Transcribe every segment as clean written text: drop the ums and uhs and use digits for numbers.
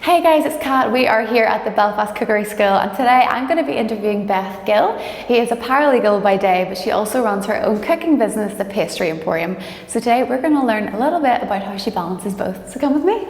Hey guys, it's Kat. We are here at the Belfast Cookery School and today I'm going to be interviewing Beth Gill. He is a paralegal by day, but she also runs her own cooking business, the Pastry Emporium. So today we're going to learn a little bit about how she balances both. So come with me.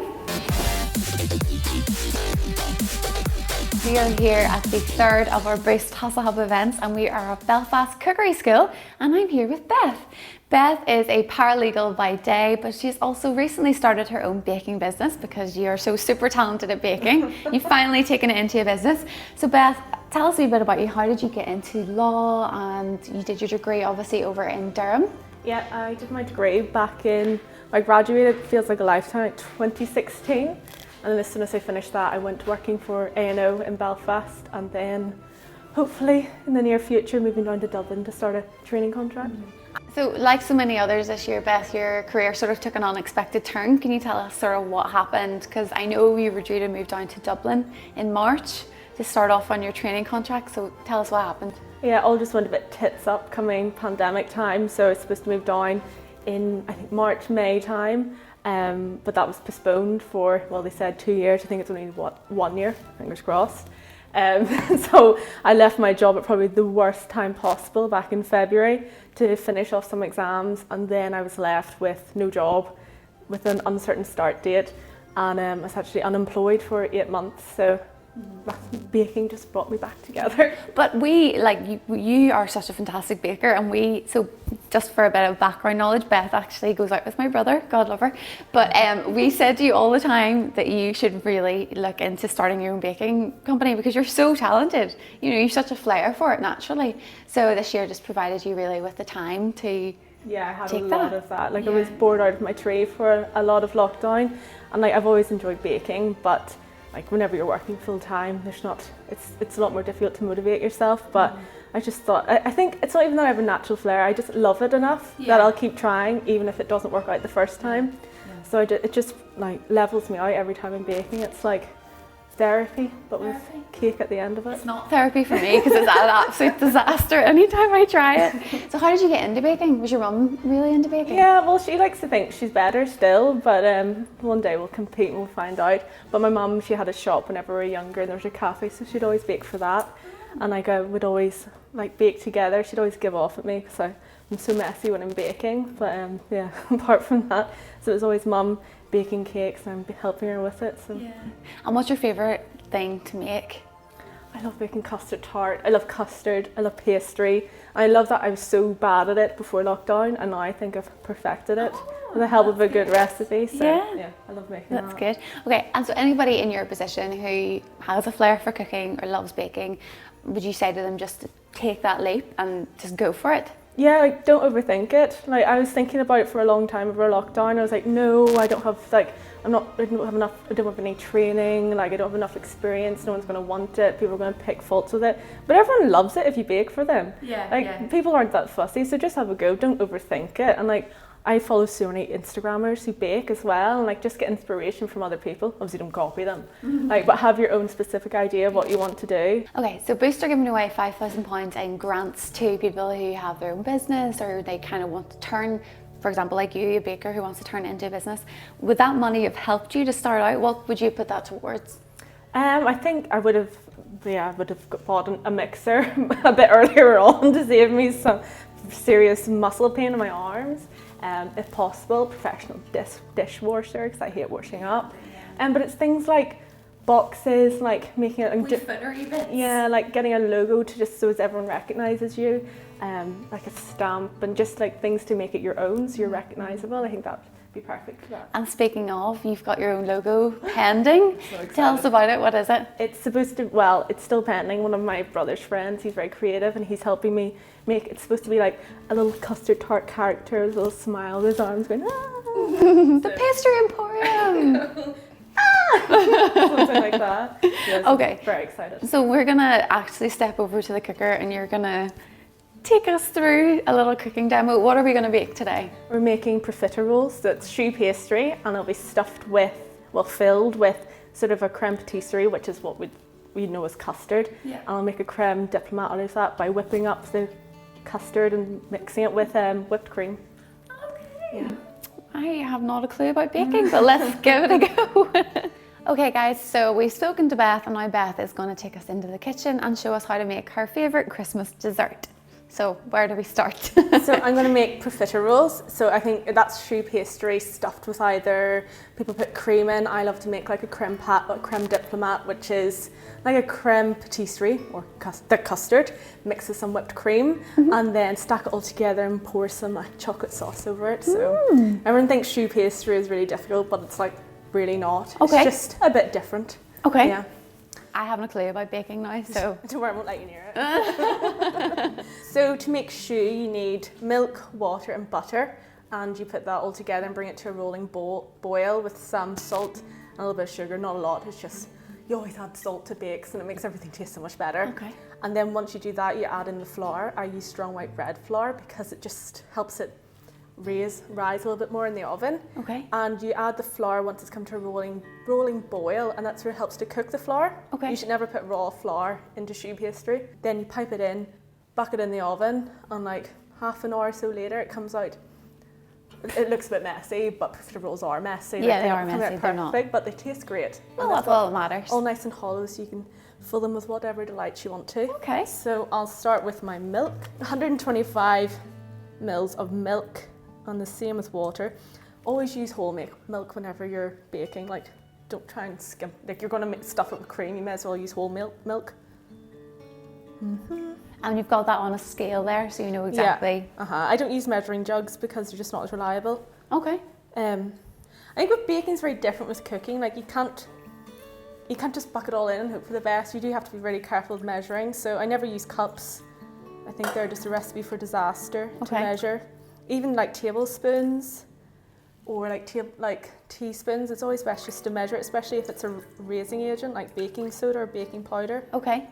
We are here at the third of our Boost Hustle Hub events and we are at Belfast Cookery School and I'm here with Beth. Beth is a paralegal by day, but she's also recently started her own baking business because you're so super talented at baking. You've finally taken it into a business. So Beth, tell us a bit about you. How did you get into law? And you did your degree obviously over in Durham. Yeah, I did my degree back in, I graduated, feels like a lifetime, 2016. And then as soon as I finished that, I went working for A&O in Belfast and then hopefully in the near future moving down to Dublin to start a training contract. So like so many others this year, Beth, your career sort of took an unexpected turn. Can you tell us sort of what happened? Because I know you were due to move down to Dublin in March to start off on your training contract. So tell us what happened. Yeah, all just went a bit tits up coming pandemic time. So I was supposed to move down in, I think, March, May time. But that was postponed for, well, they said 2 years. I think it's only, 1 year, fingers crossed. So I left my job at probably the worst time possible back in February to finish off some exams, and then I was left with no job with an uncertain start date, and I was actually unemployed for 8 months. So baking just brought me back together. But we, like you are such a fantastic baker, and so just for a bit of background knowledge, Beth actually goes out with my brother, God love her, but we said to you all the time that you should really look into starting your own baking company because you're so talented, you know, you've such a flair for it naturally. So this year just provided you really with the time to yeah, I had take a lot that. of that. Like I was bored out of my tree for a lot of lockdown, and like I've always enjoyed baking, but like whenever you're working full time, it's a lot more difficult to motivate yourself. But I just thought, I think it's not even that I have a natural flair, I just love it enough that I'll keep trying even if it doesn't work out the first time. So it just like levels me out every time I'm baking. It's like therapy, but with cake at the end of it. It's not therapy for me because it's an absolute disaster anytime I try it. So how did you get into baking? Was your mum really into baking? Yeah, well, she likes to think she's better still, but one day we'll compete and we'll find out. But my mum, she had a shop whenever we were younger and there was a cafe, so she'd always bake for that. And like I would always like bake together. She'd always give off at me because I'm so messy when I'm baking. But yeah, apart from that, so it was always mum baking cakes and I'm helping her with it. So. Yeah. And what's your favourite thing to make? I love making custard tart, I love custard, I love pastry. I love that I was so bad at it before lockdown and now I think I've perfected it with the help of a good recipe. So yeah, I love making That's good. Okay, and so anybody in your position who has a flair for cooking or loves baking, would you say to them just to take that leap and just go for it? Yeah, like don't overthink it. Like I was thinking about it for a long time over lockdown. I was like, no, I don't have I don't have any training, like I don't have enough experience, no one's gonna want it, people are gonna pick faults with it. But everyone loves it if you bake for them. People aren't that fussy, so just have a go, don't overthink it. And like I follow so many Instagrammers who bake as well and like just get inspiration from other people. Obviously don't copy them, like but have your own specific idea of what you want to do. Okay, so Boost are giving away £5,000 in grants to people who have their own business or they kind of want to turn, for example, like you, a baker who wants to turn it into a business. Would that money have helped you to start out? What would you put that towards? I think I would have bought a mixer a bit earlier on to save me some serious muscle pain in my arms. If possible, professional dishwasher because I hate washing up. But it's things like boxes, like making it, yeah, like getting a logo to just so as everyone recognises you, like a stamp and just like things to make it your own so you're recognisable. I think that would be perfect for that. And speaking of, you've got your own logo pending. So tell us about it. What is it? It's supposed to, well, it's still pending. One of my brother's friends, he's very creative and he's helping me make, it's supposed to be like a little custard tart character, a little smile with his arms going, ah! The Pastry Emporium! Something like that. Yes, okay. Very excited. So we're gonna actually step over to the cooker and you're gonna take us through a little cooking demo. What are we gonna bake today? We're making profiteroles, so it's choux pastry and it'll be stuffed with, well, filled with sort of a creme patisserie, which is what we know as custard. Yeah. And I'll make a creme diplomat out of that by whipping up the custard and mixing it with whipped cream. Okay. Yeah. I have not a clue about baking, but let's give it a go. Okay guys, so we've spoken to Beth and now Beth is going to take us into the kitchen and show us how to make her favourite Christmas dessert. So where do we start? So I'm going to make profiteroles. So I think that's choux pastry stuffed with either, people put cream in. I love to make like a creme diplomat, which is like a creme patisserie or the custard mixed with some whipped cream, and then stack it all together and pour some like chocolate sauce over it. So everyone thinks choux pastry is really difficult, but it's like really not. Okay. It's just a bit different. Okay. Yeah. I haven't a clue about baking now, so... Don't worry, I won't let you near it. So to make choux, you need milk, water and butter, and you put that all together and bring it to a rolling boil with some salt and a little bit of sugar, not a lot, it's just, you always add salt to bakes and it makes everything taste so much better. Okay. And then once you do that, you add in the flour. I use strong white bread flour because it just helps it rise a little bit more in the oven. Okay. And you add the flour once it's come to a rolling boil, and that's where it helps to cook the flour. Okay. You should never put raw flour into choux pastry. Then you pipe it in, buck it in the oven, and like half an hour or so later it comes out. It looks a bit messy, but profiteroles are messy. Yeah, Like, they are come out messy, they're not. perfect, but they taste great. Well, And that's all that matters. all nice and hollow, so you can fill them with whatever delight you want to. Okay. So I'll start with my milk. 125 mils of milk, and the same with water. Always use whole milk whenever you're baking. Like, don't try and skim. Like, you're going to stuff it with cream, you may as well use whole milk. And you've got that on a scale there, so you know exactly. Yeah. I don't use measuring jugs because they're just not as reliable. Okay. I think with baking is very different with cooking. Like, you can't just buck it all in and hope for the best. You do have to be really careful with measuring. So I never use cups. I think they're just a recipe for disaster to measure. Even like tablespoons or like teaspoons, it's always best just to measure it, especially if it's a raising agent like baking soda or baking powder. Okay.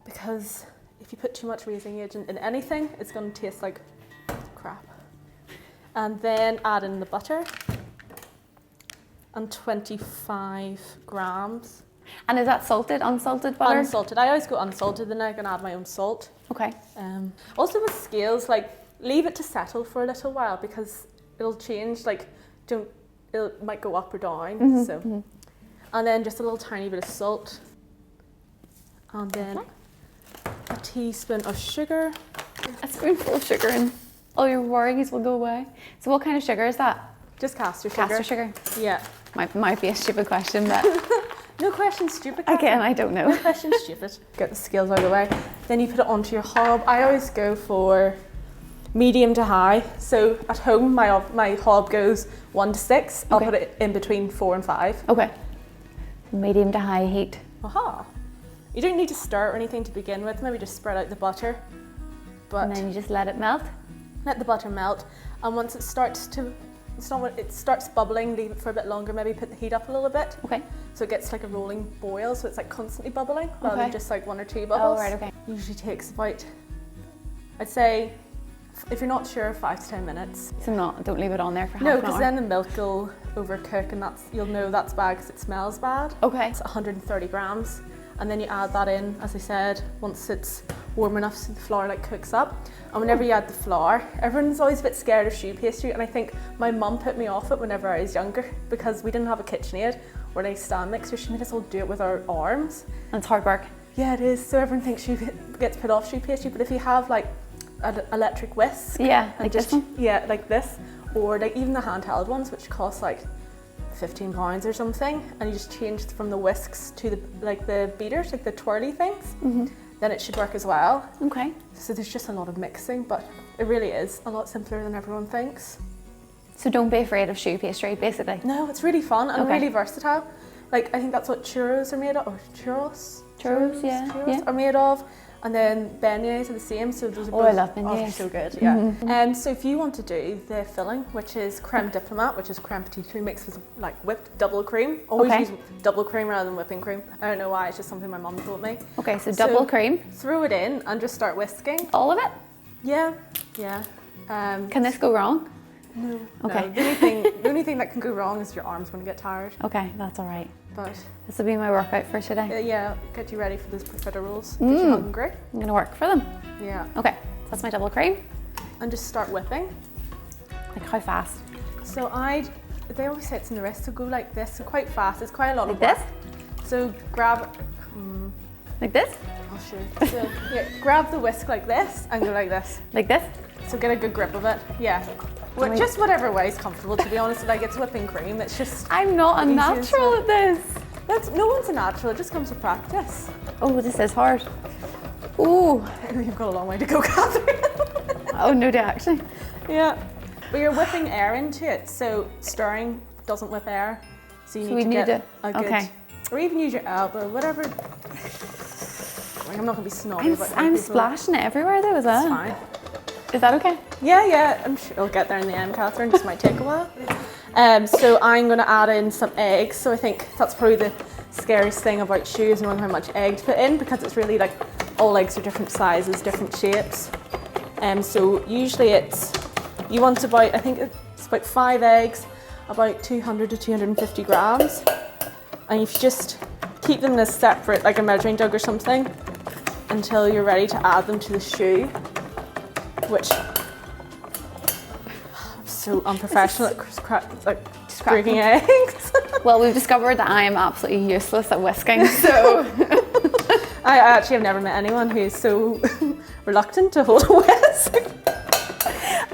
Because if you put too much raising agent in anything, it's going to taste like crap. And then add in the butter and 25 grams. And is that salted, unsalted butter? Unsalted. I always go unsalted, then I can add my own salt. Okay. Also with scales, like, leave it to settle for a little while because it'll change. Like, it might go up or down. And then just a little tiny bit of salt, and then a teaspoon of sugar. A spoonful of sugar and all your worries will go away. So what kind of sugar is that? Just castor sugar. Castor sugar? Yeah. Might be a stupid question, but No question stupid. Catherine. again, I don't know. No question stupid. Get the scales out of the way. Then you put it onto your hob. I always go for medium to high. So at home, my hob goes 1 to 6. I'll put it in between 4 and 5. Okay. Medium to high heat. Aha. You don't need to stir or anything to begin with. Maybe just spread out the butter. But And then you just let it melt? let the butter melt. And once it starts bubbling, leave it for a bit longer. Maybe put the heat up a little bit. Okay. So it gets like a rolling boil. So it's like constantly bubbling rather than just like 1 or 2 bubbles. Oh, right, okay. Usually takes about, I'd say, if you're not sure, 5 to 10 minutes. So don't leave it on there for half No, an hour? because then the milk will overcook and you'll know that's bad because it smells bad. Okay. It's 130 grams. And then you add that in, as I said, once it's warm enough so the flour like cooks up. And whenever you add the flour, everyone's always a bit scared of choux pastry, and I think my mum put me off it whenever I was younger because we didn't have a KitchenAid or any stand mixer. She made us all do it with our arms. And it's hard work. Yeah, it is. So everyone thinks she gets put off choux pastry, but if you have like an electric whisk, Yeah, and like just this one? yeah, like this, or like even the handheld ones, which cost like £15 or something, and you just change from the whisks to the beaters, like the twirly things, then it should work as well. Okay. So there's just a lot of mixing, but it really is a lot simpler than everyone thinks. So don't be afraid of choux pastry, basically. No, it's really fun and Okay. really versatile. Like, I think that's what churros are made of, or churros Yeah. are made of. And then beignets are the same, so those are both, I love they're beignets. so good, yeah. And so if you want to do the filling, which is creme diplomat, which is creme patisserie mixed with like whipped double cream. Always use double cream rather than whipping cream. I don't know why, it's just something my mum told me. Okay, so double cream. Throw it in and just start whisking. All of it? Yeah. Can this go wrong? No. Okay. No. The only thing that can go wrong is your arm's going to get tired. Okay, that's all right. But This will be my workout for today. yeah, get you ready for those profiteroles. Get you hungry. I'm gonna work for them. Yeah. Okay, so that's my double cream. And just start whipping. Like how fast? So they always say it's in the wrist, so go like this, so quite fast. It's quite a lot Like of work. this? So grab, Like this? I'll show you. So yeah, grab the whisk like this and go like this. Like this? So get a good grip of it. Yeah. Well, just whatever way is comfortable, to be honest. Like it's whipping cream. It's just. I'm not a natural at this. No one's a natural. It just comes with practice. Oh, this is hard. Ooh. I know you've got a long way to go, Catherine. Oh, no, actually. Yeah. But you're whipping air into it, so stirring doesn't whip air. So you need to get a good. Okay. Or even use your elbow, whatever. Like, I'm not gonna be snobby about I'm splashing it everywhere though as well. It's fine. Is that okay? Yeah, I'm sure it'll get there in the end, Catherine. Just might take a while. So I'm going to add in some eggs. So I think that's probably the scariest thing about shoes, knowing how much egg to put in, because it's really like all eggs are different sizes, different shapes. So usually you want about, I think it's about 5 eggs, about 200 to 250 grams. And if you just keep them in a separate, like a measuring jug or something, until you're ready to add them to the shoe. Which I'm so unprofessional at breaking eggs. Well, we've discovered that I am absolutely useless at whisking, so. I actually have never met anyone who's so reluctant to hold a whisk.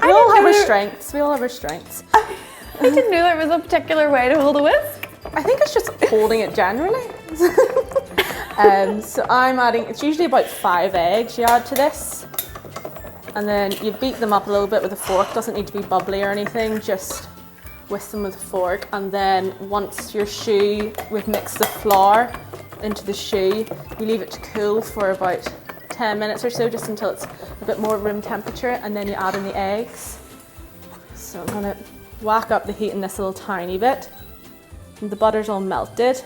We all have our strengths. I didn't know there was a particular way to hold a whisk. I think it's just holding it generally. So I'm adding, it's usually about 5 eggs you add to this. And then you beat them up a little bit with a fork. Doesn't need to be bubbly or anything, just whisk them with a fork. And then once we've mixed the flour into the shoe, you leave it to cool for about 10 minutes or so, just until it's a bit more room temperature, and then you add in the eggs. So I'm gonna whack up the heat in this little tiny bit. And the butter's all melted,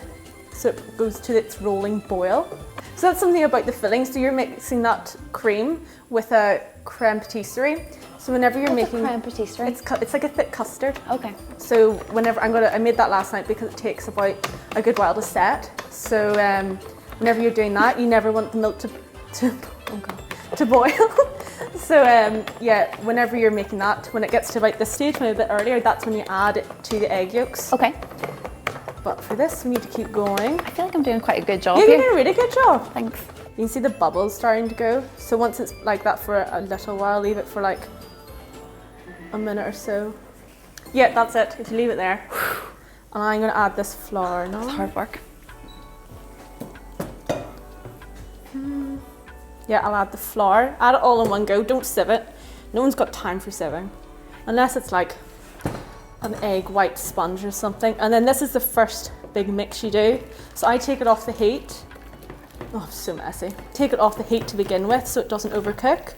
so it goes to its rolling boil. So that's something about the filling. So you're mixing that cream with a creme patisserie. So whenever you're making creme patisserie, it's like a thick custard. Okay. So whenever I made that last night because it takes about a good while to set. So whenever you're doing that, you never want the milk to boil. So yeah, whenever you're making that, when it gets to about this stage, maybe a bit earlier, that's when you add it to the egg yolks. Okay. But for this, we need to keep going. I feel like I'm doing quite a good job Yeah, here. you're doing a really good job. Thanks. You can see the bubbles starting to go. So once it's like that for a little while, leave it for like a minute or so. Yeah, that's it. If you leave it there. And I'm going to add this flour now. It's hard work. Yeah, I'll add the flour. Add it all in one go. Don't sieve it. No one's got time for sieving. Unless it's like an egg white sponge or something. And then this is the first big mix you do. So I take it off the heat. Oh, I'm so messy. Take it off the heat to begin with so it doesn't overcook.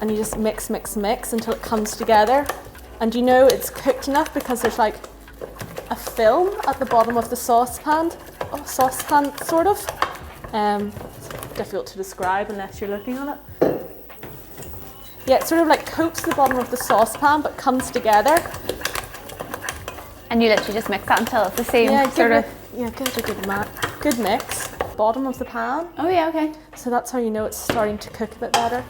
And you just mix until it comes together. And you know it's cooked enough because there's like a film at the bottom of the saucepan sort of. It's difficult to describe unless you're looking at it. Yeah, it sort of like coats the bottom of the saucepan but comes together. And you literally just mix that until it's the same sort of. Yeah, give it a good mix. Bottom of the pan. Oh yeah, okay. So that's how you know it's starting to cook a bit better.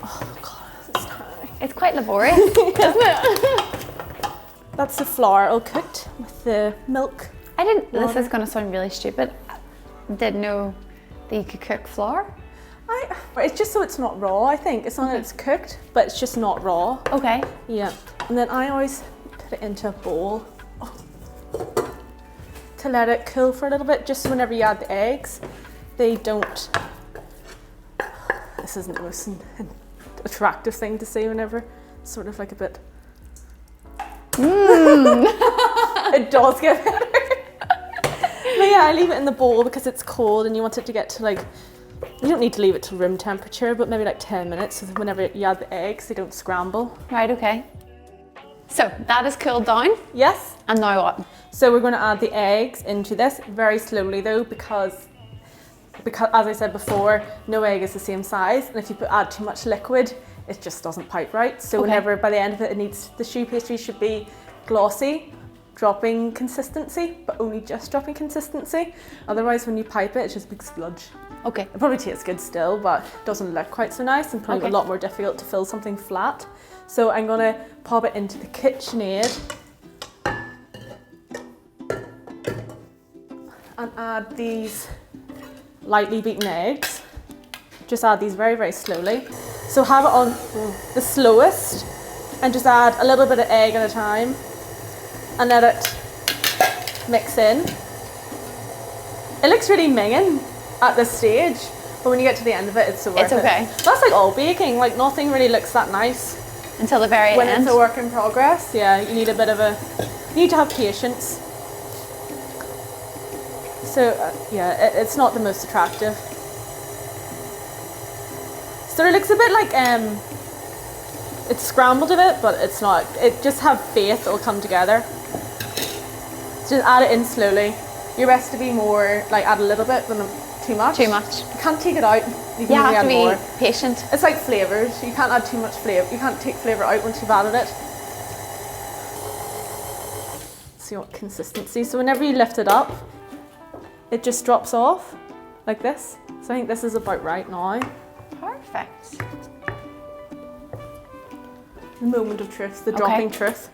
Oh god, it's tiny. It's quite laborious, isn't it? That's the flour all cooked with the milk. This is going to sound really stupid. I didn't know that you could cook flour. It's just so it's not raw, I think. It's not that it's cooked, but it's just not raw. Okay. Yeah. And then I always put it into a bowl to let it cool for a little bit, just so whenever you add the eggs, they don't. This isn't the most attractive thing to say whenever it's sort of like a bit. It does get better. But yeah, I leave it in the bowl because it's cold and you want it to get to like, you don't need to leave it to room temperature, but maybe like 10 minutes so that whenever you add the eggs, they don't scramble. Right, okay. So that is cooled down. Yes. And now what? So we're going to add the eggs into this very slowly though, because as I said before, no egg is the same size, and if you add too much liquid, it just doesn't pipe right. So whenever by the end of it, the shoe pastry should be glossy, dropping consistency, but only just dropping consistency. Otherwise, when you pipe it, it's just a big sludge. Okay. It probably tastes good still, but it doesn't look quite so nice and probably a lot more difficult to fill something flat. So I'm gonna pop it into the KitchenAid and add these lightly beaten eggs. Just add these very, very slowly. So have it on the slowest and just add a little bit of egg at a time and let it mix in. It looks really minging at this stage, but when you get to the end of it, it's so worth it. It's okay. That's like all baking, like nothing really looks that nice. Until the very When end. it's a work in progress, yeah, you need you need to have patience. So yeah, it's not the most attractive. So it looks a bit like, it's scrambled a bit, but it's not. Just have faith it'll come together. Just add it in slowly. Your best to be more, like add a little bit than too much. Too much. You can't take it out. You You have to be more. patient. It's like flavours. You can't add too much flavour. You can't take flavour out once you've added it. See what consistency. So whenever you lift it up, it just drops off like this. So I think this is about right now. Perfect. The moment of truth, the dropping truth.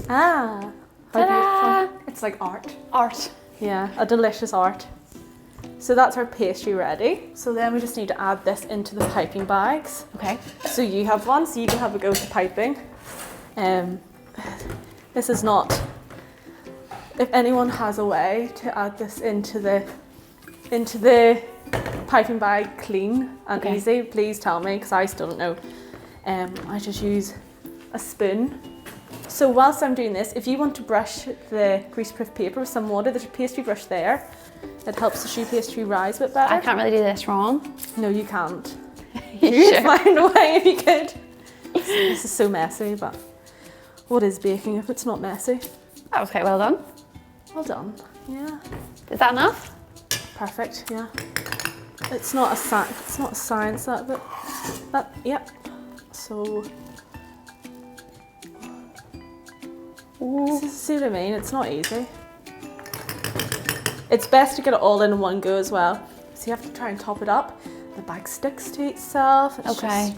Ah, how Ta-da! beautiful. It's like art. Art. Yeah, a delicious art. So that's our pastry ready. So then we just need to add this into the piping bags. Okay. So you have one, so you can have a go to piping. This is not, if anyone has a way to add this into the piping bag clean and easy, please tell me, because I still don't know. I just use a spoon. So whilst I'm doing this, if you want to brush the greaseproof paper with some water, there's a pastry brush there. It helps the choux pastry rise a bit better. I can't really do this wrong. No, you can't. You sure? Find a way if you could. This is so messy, but what is baking if it's not messy? That was quite well done. Well done. Yeah. Is that enough? Perfect. Yeah. It's not a science that, but that. Yep. So. See what I mean? It's not easy. It's best to get it all in one go as well. So you have to try and top it up. The bag sticks to itself. It's just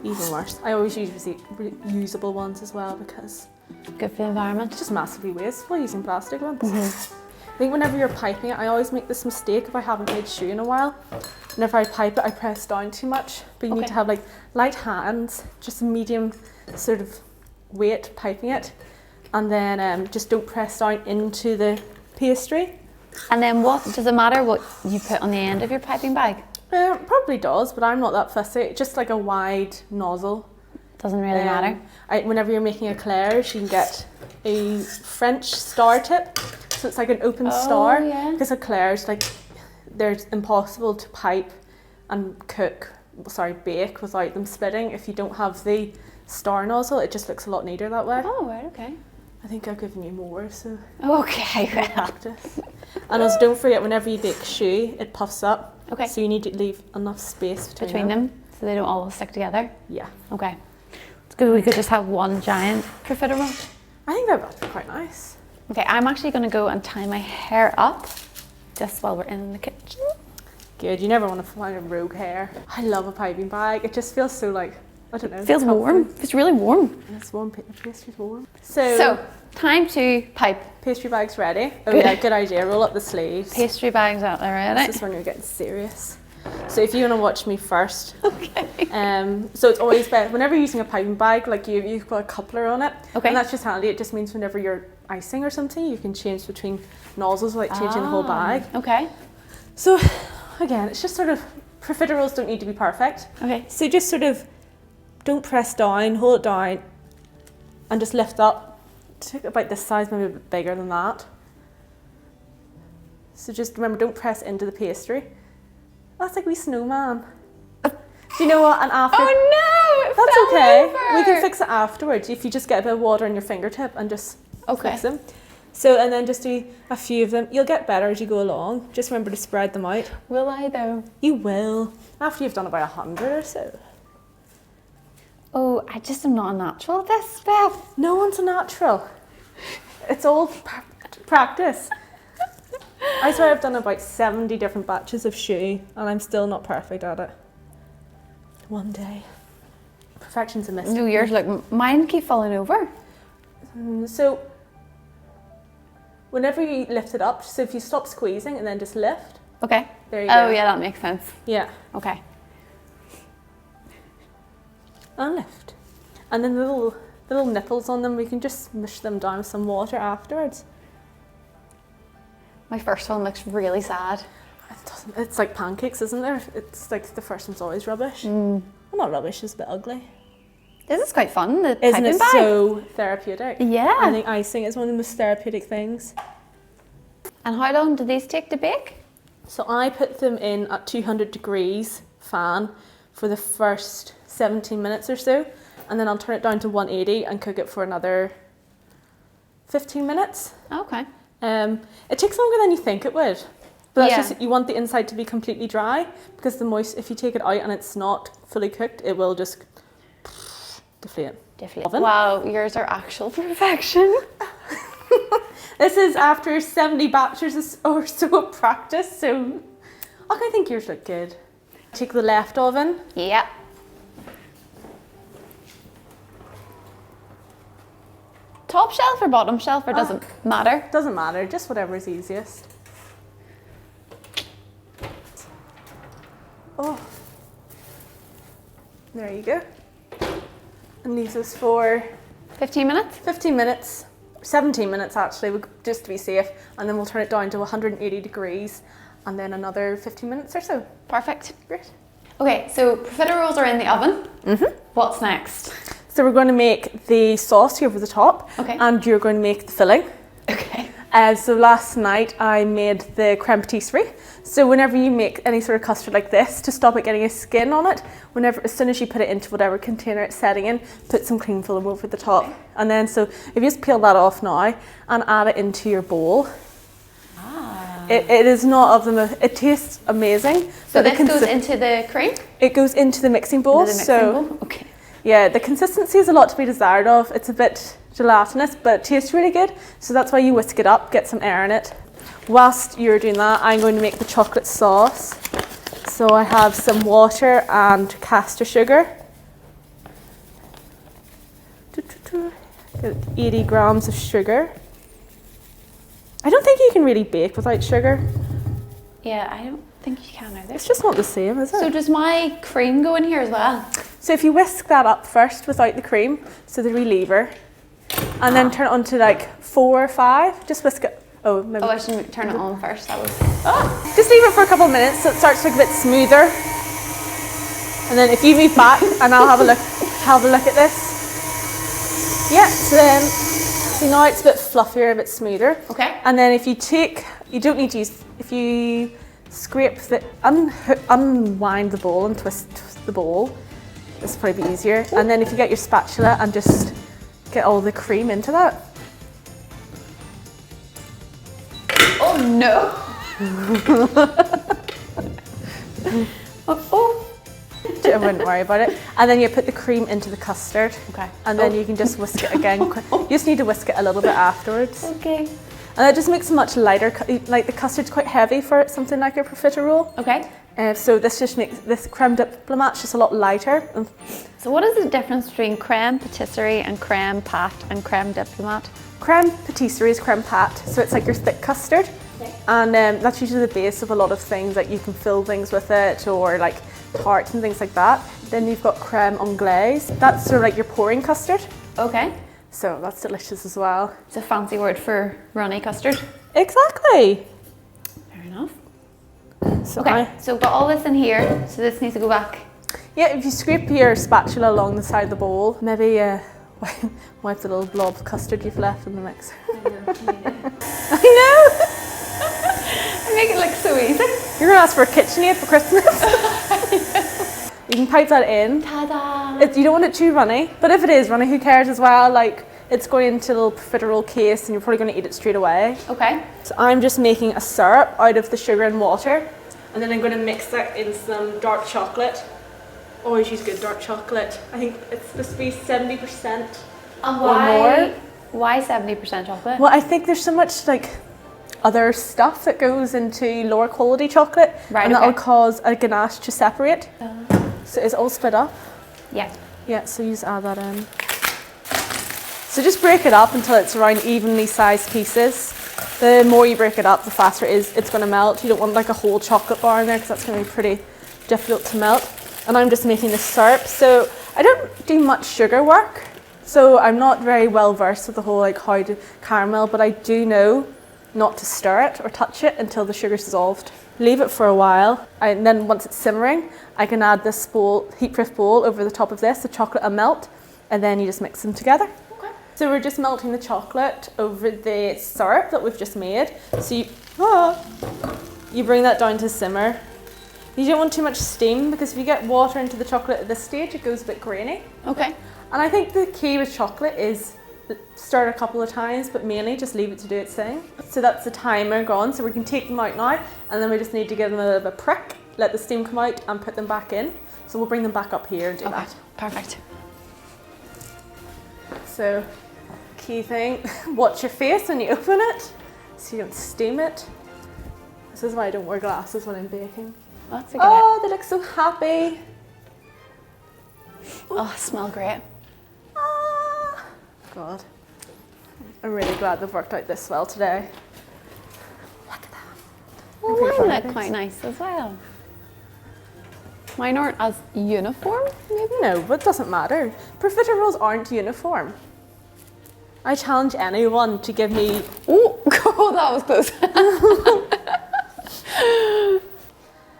even worse. I always use reusable ones as well because Good for the environment. it's just massively wasteful using plastic ones. I think whenever you're piping it, I always make this mistake if I haven't made choux in a while. Whenever I pipe it, I press down too much. But you need to have like light hands, just a medium sort of weight piping it. And then just don't press down into the pastry. And then what, does it matter what you put on the end of your piping bag? Probably does, but I'm not that fussy. Just like a wide nozzle. Doesn't really matter. Whenever you're making eclairs, you can get a French star tip. So it's like an open star. Yeah. Because eclairs, like, they're impossible to pipe and bake without them splitting. If you don't have the star nozzle, it just looks a lot neater that way. Oh, right, okay. I think I've given you more, so Okay, well. practice. And also don't forget, whenever you bake choux, it puffs up. Okay. So you need to leave enough space between Between them, so they don't all stick together. Yeah. Okay. It's good we could just have one giant profiterole. I think that'd be quite nice. Okay, I'm actually going to go and tie my hair up just while we're in the kitchen. Good, you never want to find a rogue hair. I love a piping bag. It just feels so like, I don't know. It feels comfy. warm. It's really warm. And it's warm, the pastry's warm. So, So, time to pipe. pastry bag's ready. Oh Good. yeah, good idea. Roll up the sleeves. Pastry bags out there, right? This is when you're getting serious. So if you want to watch me first. Okay. So it's always best, whenever you're using a piping bag, like you've got a coupler on it. Okay. And that's just handy. It just means whenever you're icing or something, you can change between nozzles without changing the whole bag. Okay. So again, it's just sort of, profiteroles don't need to be perfect. Okay. So just sort of don't press down, hold it down and just lift up to about this size, maybe a bit bigger than that. So just remember, don't press into the pastry. That's like a wee snowman. Do you know what? And after, Oh no! It that's fell okay. over. We can fix it afterwards if you just get a bit of water on your fingertip and just Okay. fix them. So, and then just do a few of them. You'll get better as you go along. Just remember to spread them out. Will I though? You will. After you've done about 100 or so. Oh, I just am not a natural at this, Beth. No one's a natural. It's all practice. I swear I've done about 70 different batches of shoe and I'm still not perfect at it. One day. Perfection's a mystery. No, yours like mine keep falling over. So whenever you lift it up, so if you stop squeezing and then just lift. Okay. There you go. Oh yeah, that makes sense. Yeah. Okay. And lift. And then the little nipples on them, we can just smush them down with some water afterwards. My first one looks really sad. It doesn't, it's like pancakes, isn't there? It's like the first one's always rubbish. Well, not rubbish, it's a bit ugly. This is quite fun, the Isn't piping it bag. so therapeutic? Yeah. I think icing is one of the most therapeutic things. And how long do these take to bake? So I put them in at 200 degrees fan for the first 17 minutes or so, and then I'll turn it down to 180 and cook it for another 15 minutes. Okay. It takes longer than you think it would, but that's Yeah. just, you want the inside to be completely dry, because if you take it out and it's not fully cooked, it will just deflate. Oven. Wow, yours are actual perfection. This is after 70 batches or so of practice, so I think yours look good. Take the left oven. Yep. Top shelf or bottom shelf, or doesn't matter? Doesn't matter, just whatever is easiest. Oh, there you go. And leaves us for 15 minutes? 15 minutes, 17 minutes actually, just to be safe. And then we'll turn it down to 180 degrees and then another 15 minutes or so. Perfect. Great. Okay, so profiteroles are in the oven. What's next? So we're going to make the sauce here over the top, Okay. and you're going to make the filling. Okay. So last night I made the creme patisserie. So whenever you make any sort of custard like this, to stop it getting a skin on it, as soon as you put it into whatever container it's setting in, put some cream filling over the top. And then so if you just peel that off now and add it into your bowl. It is not of the most, it tastes amazing. So this goes into the cream? It goes into the mixing bowl. Into the mixing bowl? Okay. Yeah, the consistency is a lot to be desired of. It's a bit gelatinous, but it tastes really good. So that's why you whisk it up, get some air in it. Whilst you're doing that, I'm going to make the chocolate sauce. So I have some water and caster sugar. Get 80 grams of sugar. I don't think you can really bake without sugar. Yeah, I don't think you can either. It's just not the same, is it? So does my cream go in here as well? So if you whisk that up first without the cream, so the reliever, and then turn it on to like 4 or 5, just whisk it. Oh, maybe. Oh, I should turn it on first. That was. Just leave it for a couple of minutes so it starts to look a bit smoother. And then if you move back, and I'll have a look at this. Yeah, so then, see now it's a bit fluffier, a bit smoother. Okay. And then if you don't need to use, if you scrape unwind the bowl and twist the bowl, this will probably be easier. And then if you get your spatula and just get all the cream into that. Oh no! oh. I wouldn't worry about it. And then you put the cream into the custard. Okay. And then you can just whisk it again. You just need to whisk it a little bit afterwards. Okay. And that just makes it much lighter. Like the custard's quite heavy for something like a profiterole. Okay. So this just makes this creme diplomat just a lot lighter. So what is the difference between creme patisserie and creme pat and creme diplomat? Creme patisserie is creme pat, so it's like your thick custard. Okay. And that's usually the base of a lot of things, like you can fill things with it, or like tarts and things like that. Then you've got creme anglaise. That's sort of like your pouring custard. Okay. So that's delicious as well. It's a fancy word for runny custard. Exactly. Fair enough. So Okay, so we've got all this in here, so this needs to go back. Yeah, if you scrape your spatula along the side of the bowl, maybe wipe the little blob of custard you've left in the mixer. I know! I make it look so easy. You're going to ask for a KitchenAid for Christmas. You can pipe that in. Ta-da! You don't want it too runny, but if it is runny, who cares as well? Like, it's going into a little profiterole case and you're probably going to eat it straight away. Okay. So I'm just making a syrup out of the sugar and water, and then I'm going to mix that in some dark chocolate. Always use good dark chocolate. I think it's supposed to be 70% And or more. Why 70% chocolate? Well, I think there's so much like other stuff that goes into lower quality chocolate, Right, and okay. that will cause a ganache to separate. So it's all split up. Yeah. Yeah, so you just add that in. So just break it up until it's around evenly sized pieces. The more you break it up, the faster it's going to melt. You don't want like a whole chocolate bar in there because that's going to be pretty difficult to melt. And I'm just making the syrup. So I don't do much sugar work. So I'm not very well versed with the whole like how to caramel, but I do know not to stir it or touch it until the sugar's dissolved. Leave it for a while, and then once it's simmering, I can add this bowl, heat-proof bowl over the top of this. The chocolate will melt, and then you just mix them together. Okay. So we're just melting the chocolate over the syrup that we've just made. So you bring that down to simmer. You don't want too much steam because if you get water into the chocolate at this stage, it goes a bit grainy. Okay. And I think the key with chocolate is stir it a couple of times, but mainly just leave it to do its thing. So that's the timer gone, so we can take them out now, and then we just need to give them a bit of a prick, let the steam come out and put them back in. So we'll bring them back up here and do that. Perfect. So key thing, watch your face when you open it so you don't steam it. This is why I don't wear glasses when I'm baking. That's a good Oh, they look so happy. Oh, smell great. God, I'm really glad they've worked out this well today. Look at that. Well, mine look quite nice as well. Mine aren't as uniform, maybe? No, but it doesn't matter. Profiteroles aren't uniform. I challenge anyone to give me... Oh, that was close.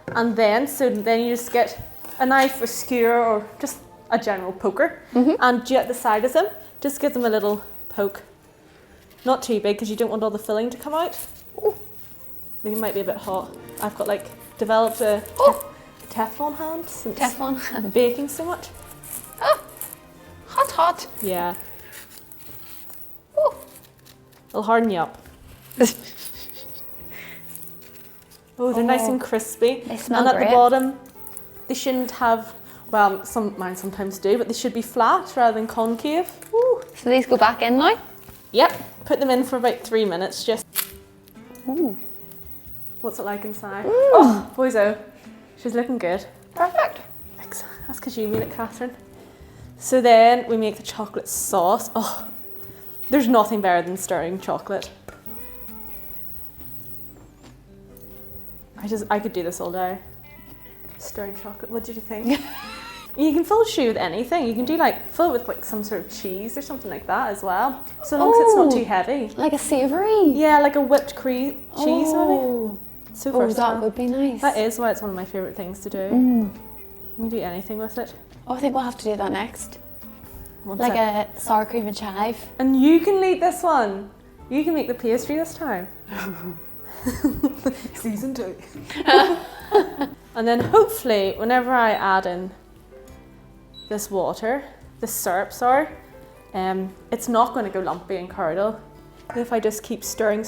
And then you just get a knife or skewer or just a general poker, and at the side of them, just give them a little poke. Not too big because you don't want all the filling to come out. They might be a bit hot. I've got developed a Teflon hand since baking so much. Oh, hot. Yeah. It'll harden you up. Oh, they're nice and crispy. They smell and at great. the bottom, they shouldn't have, well, mine sometimes do, but they should be flat rather than concave. Ooh. So these go back in now? Yep. Put them in for about 3 minutes just. Ooh. What's it like inside? Oh, boyzo. She's looking good. Perfect. That's because you made it, Catherine. So then we make the chocolate sauce. Oh, there's nothing better than stirring chocolate. I could do this all day. Stirring chocolate. What did you think? You can fill a shoe with anything. You can do fill it with some sort of cheese or something like that as well. So long as it's not too heavy. Like a savoury? Yeah, like a whipped cream cheese maybe. So versatile. That would be nice. That is why it's one of my favourite things to do. You can do anything with it. Oh, I think we'll have to do that next. What's like it? a sour cream and chive. And you can lead this one. You can make the pastry this time. Season 2. And then hopefully, whenever I add in this water, this syrup, it's not going to go lumpy and curdle. If I just keep stirring,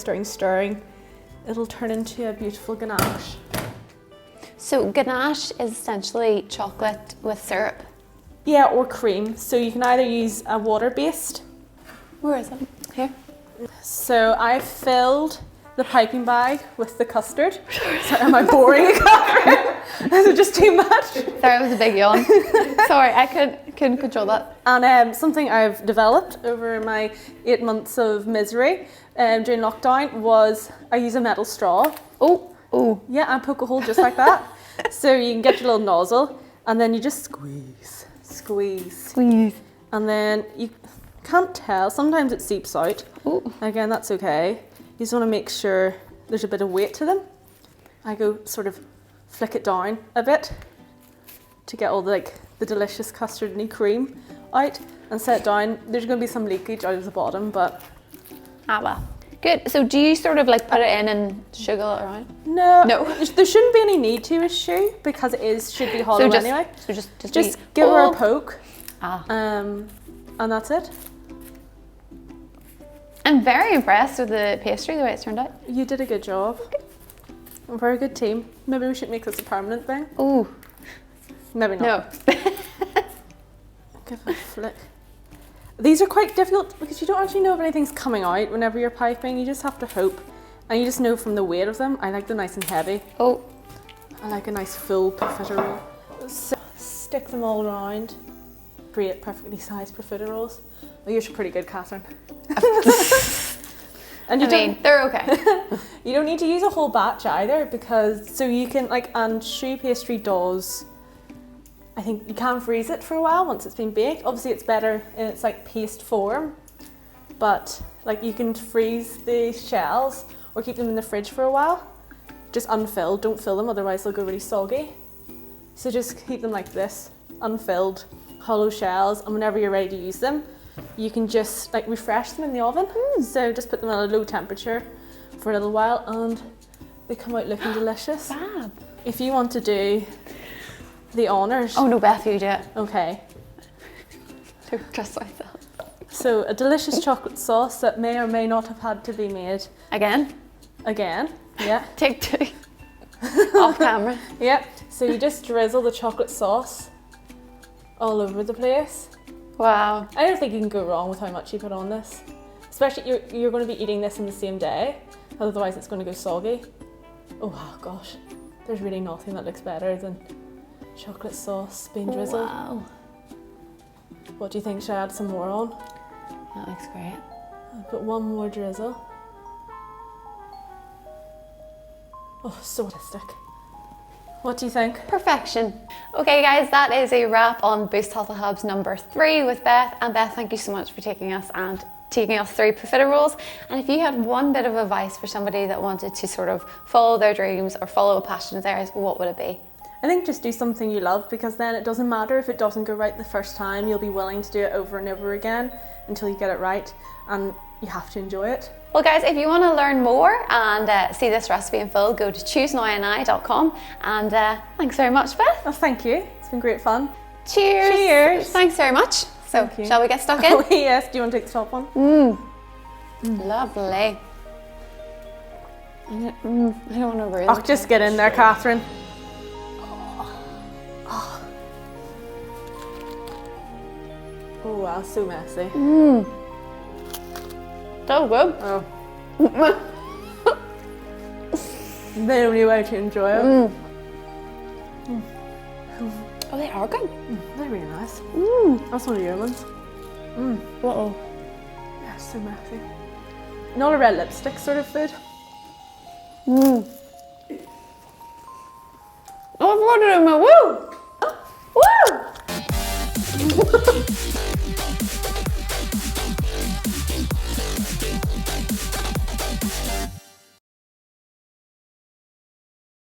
it'll turn into a beautiful ganache. So ganache is essentially chocolate with syrup. Yeah, or cream. So you can either use a water-based. Where is it? Here. So I filled the piping bag with the custard. Sorry, am I boring you, Catherine? Is it just too much? Sorry, it was a big yawn. Sorry, I couldn't control that. And something I've developed over my 8 months of misery during lockdown was I use a metal straw. Oh. Yeah, I poke a hole just like that. So you can get your little nozzle and then you just squeeze. And then you can't tell, sometimes it seeps out. Ooh. Again, that's okay. You just want to make sure there's a bit of weight to them. I go sort of flick it down a bit to get all the delicious custardy cream out and set it down. There's going to be some leakage out of the bottom, but... Ah, well. Good. So do you sort of put it in and sugar it around? No. No. There shouldn't be any need to eschew because should be hollow anyway. So just give her a poke. Ah. And that's it. I'm very impressed with the pastry, the way it's turned out. You did a good job. A very good team. Maybe we should make this a permanent thing. Ooh. Maybe not. No. Give it a flick. These are quite difficult because you don't actually know if anything's coming out whenever you're piping. You just have to hope. And you just know from the weight of them. I like them nice and heavy. Oh. I like a nice full profiterole. So stick them all around. Great, perfectly sized profiteroles. Oh, yours are pretty good, Catherine. And they're okay. you don't need to use a whole batch either because, so you can and choux pastry does, I think you can freeze it for a while once it's been baked. Obviously it's better in its like paste form, but like you can freeze the shells or keep them in the fridge for a while. Just unfilled, don't fill them, otherwise they'll go really soggy. So just keep them like this, unfilled, hollow shells, and whenever you're ready to use them, you can just like refresh them in the oven. So just put them at a low temperature for a little while and they come out looking delicious. Fab. If you want to do the honours. Oh no, Beth, you do it. Okay. Don't trust myself. So a delicious chocolate sauce that may or may not have had to be made. Again? Yeah. Take two. Off camera. Yep. So you just drizzle the chocolate sauce all over the place. Wow. I don't think you can go wrong with how much you put on this. Especially you're going to be eating this in the same day, otherwise it's going to go soggy. Oh wow, gosh. There's really nothing that looks better than chocolate sauce being drizzled. Wow. What do you think? Should I add some more on? That looks great. I'll put one more drizzle. Oh, so artistic. What do you think? Perfection. Okay guys, that is a wrap on Boost Healthy Hubs number 3 with Beth. And Beth, thank you so much for taking us through profiteroles. And if you had one bit of advice for somebody that wanted to sort of follow their dreams or follow a passion of theirs, what would it be? I think just do something you love, because then it doesn't matter if it doesn't go right the first time. You'll be willing to do it over and over again until you get it right, and you have to enjoy it. Well guys, if you want to learn more and see this recipe in full, go to choosenowi.com. And thanks very much, Beth. Oh, thank you. It's been great fun. Cheers. Cheers. Thanks very much. So, shall we get stuck in? Oh, yes. Do you want to take the top one? Lovely. I don't want to ruin Oh, just get in there, Catherine. Oh wow, so messy. So good. Oh. The only way to enjoy it. Oh, they are good. They're really nice. That's one of your ones. Uh-oh. Yeah, so messy. Not a red lipstick sort of food. Oh, I've got it in my woo! Woo!